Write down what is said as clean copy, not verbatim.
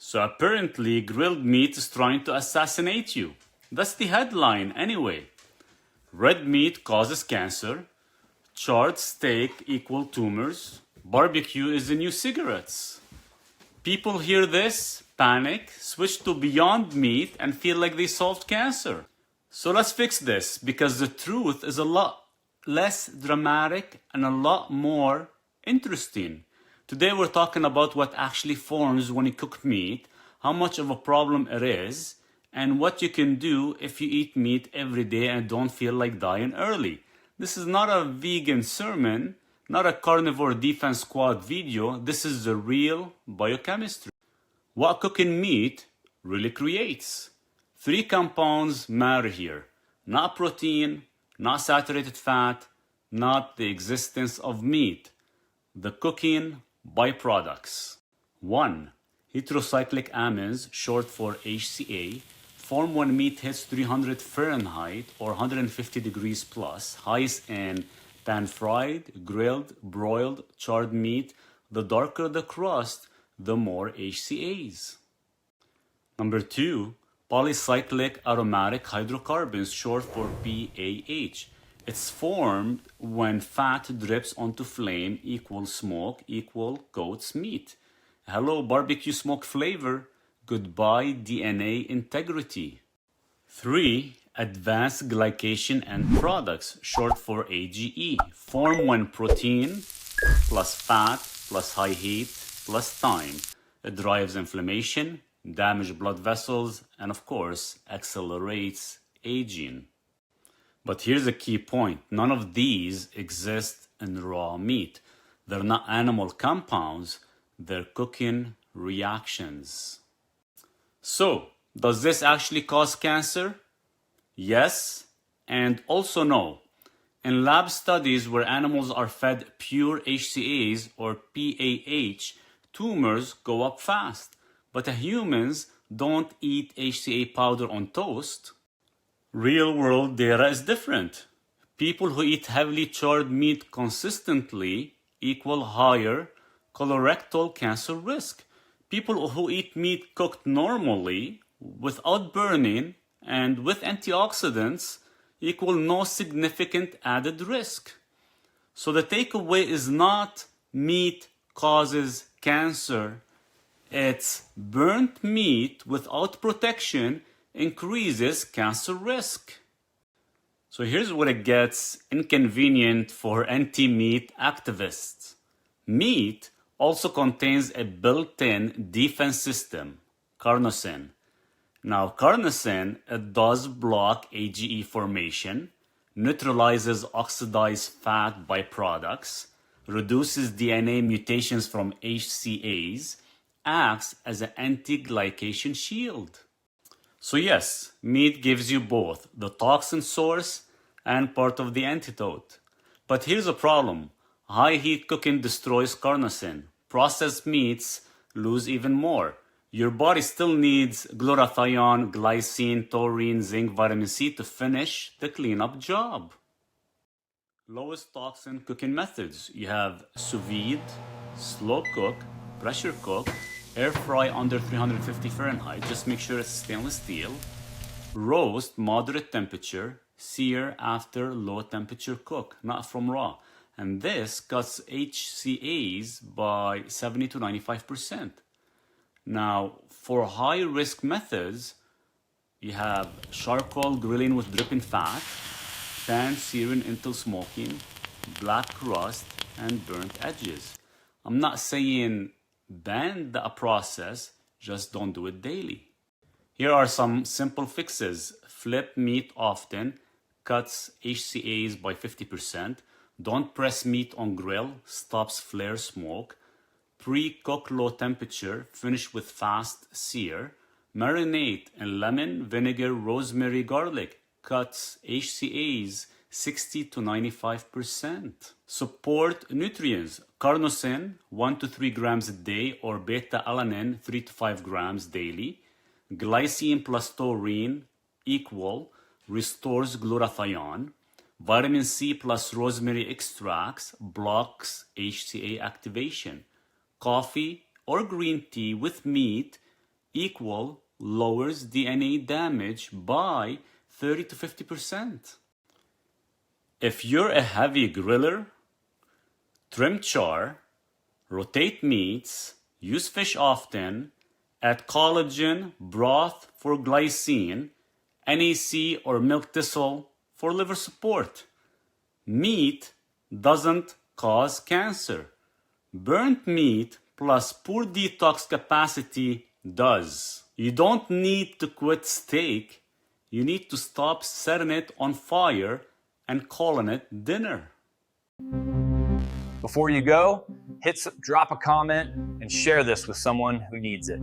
So apparently grilled meat is trying to assassinate you. That's the headline anyway. Red meat causes cancer. Charred steak equal tumors. Barbecue is the new cigarettes. People hear this, panic, switch to Beyond Meat and feel like they solved cancer. So let's fix this, because the truth is a lot less dramatic and a lot more interesting. Today we're talking about what actually forms when you cook meat, how much of a problem it is, and what you can do if you eat meat every day and don't feel like dying early. This is not a vegan sermon, not a carnivore defense squad video. This is the real biochemistry. What cooking meat really creates. 3 compounds matter here. Not protein, not saturated fat, not the existence of meat. The cooking byproducts. 1. Heterocyclic amines, short for HCA, form when meat hits 300 Fahrenheit or 150 degrees plus, highest in pan-fried, grilled, broiled, charred meat. The darker the crust, the more HCAs. Number 2, polycyclic aromatic hydrocarbons, short for PAH. It's formed when fat drips onto flame, equal smoke, equal coats meat. Hello barbecue smoke flavor, goodbye DNA integrity. 3. Advanced glycation end products, short for AGE, form when protein plus fat plus high heat plus time. It drives inflammation, damages blood vessels, and of course accelerates aging. But here's a key point. None of these exist in raw meat. They're not animal compounds, they're cooking reactions. So, does this actually cause cancer? Yes, and also no. In lab studies where animals are fed pure HCAs or PAH, tumors go up fast. But humans don't eat HCA powder on toast. Real world data is different. People who eat heavily charred meat consistently equal higher colorectal cancer risk. People who eat meat cooked normally, without burning, and with antioxidants equal no significant added risk. So the takeaway is not meat causes cancer. It's burnt meat without protection increases cancer risk. So here's where it gets inconvenient for anti-meat activists. Meat also contains a built-in defense system, carnosine. Now, carnosine, it does block AGE formation, neutralizes oxidized fat byproducts, reduces DNA mutations from HCAs, acts as an anti-glycation shield. So yes, meat gives you both the toxin source and part of the antidote. But here's a problem. High heat cooking destroys carnosine. Processed meats lose even more. Your body still needs glutathione, glycine, taurine, zinc, vitamin C to finish the cleanup job. Lowest toxin cooking methods. You have sous vide, slow cook, pressure cook, air fry under 350 Fahrenheit, just make sure it's stainless steel, roast moderate temperature, sear after low temperature cook, not from raw. And this cuts HCAs by 70 to 95%. Now, for high risk methods, you have charcoal grilling with dripping fat, pan searing until smoking, black crust, and burnt edges. I'm not saying ban the process, just don't do it daily. Here are some simple fixes. Flip meat often, cuts HCAs by 50%. Don't press meat on grill, stops flare smoke. Pre-cook low temperature, finish with fast sear. Marinate in lemon, vinegar, rosemary, garlic. Cuts HCAs 60 to 95%. Support nutrients. Carnosine 1 to 3 grams a day or beta-alanine 3 to 5 grams daily. Glycine plus taurine equal restores glutathione. Vitamin C plus rosemary extracts blocks HCA activation. Coffee or green tea with meat equal lowers DNA damage by 30 to 50%. If you're a heavy griller, trim char, rotate meats, use fish often, add collagen, broth for glycine, NAC or milk thistle for liver support. Meat doesn't cause cancer. Burnt meat plus poor detox capacity does. You don't need to quit steak. You need to stop setting it on fire and calling it dinner. Before you go, drop a comment and share this with someone who needs it.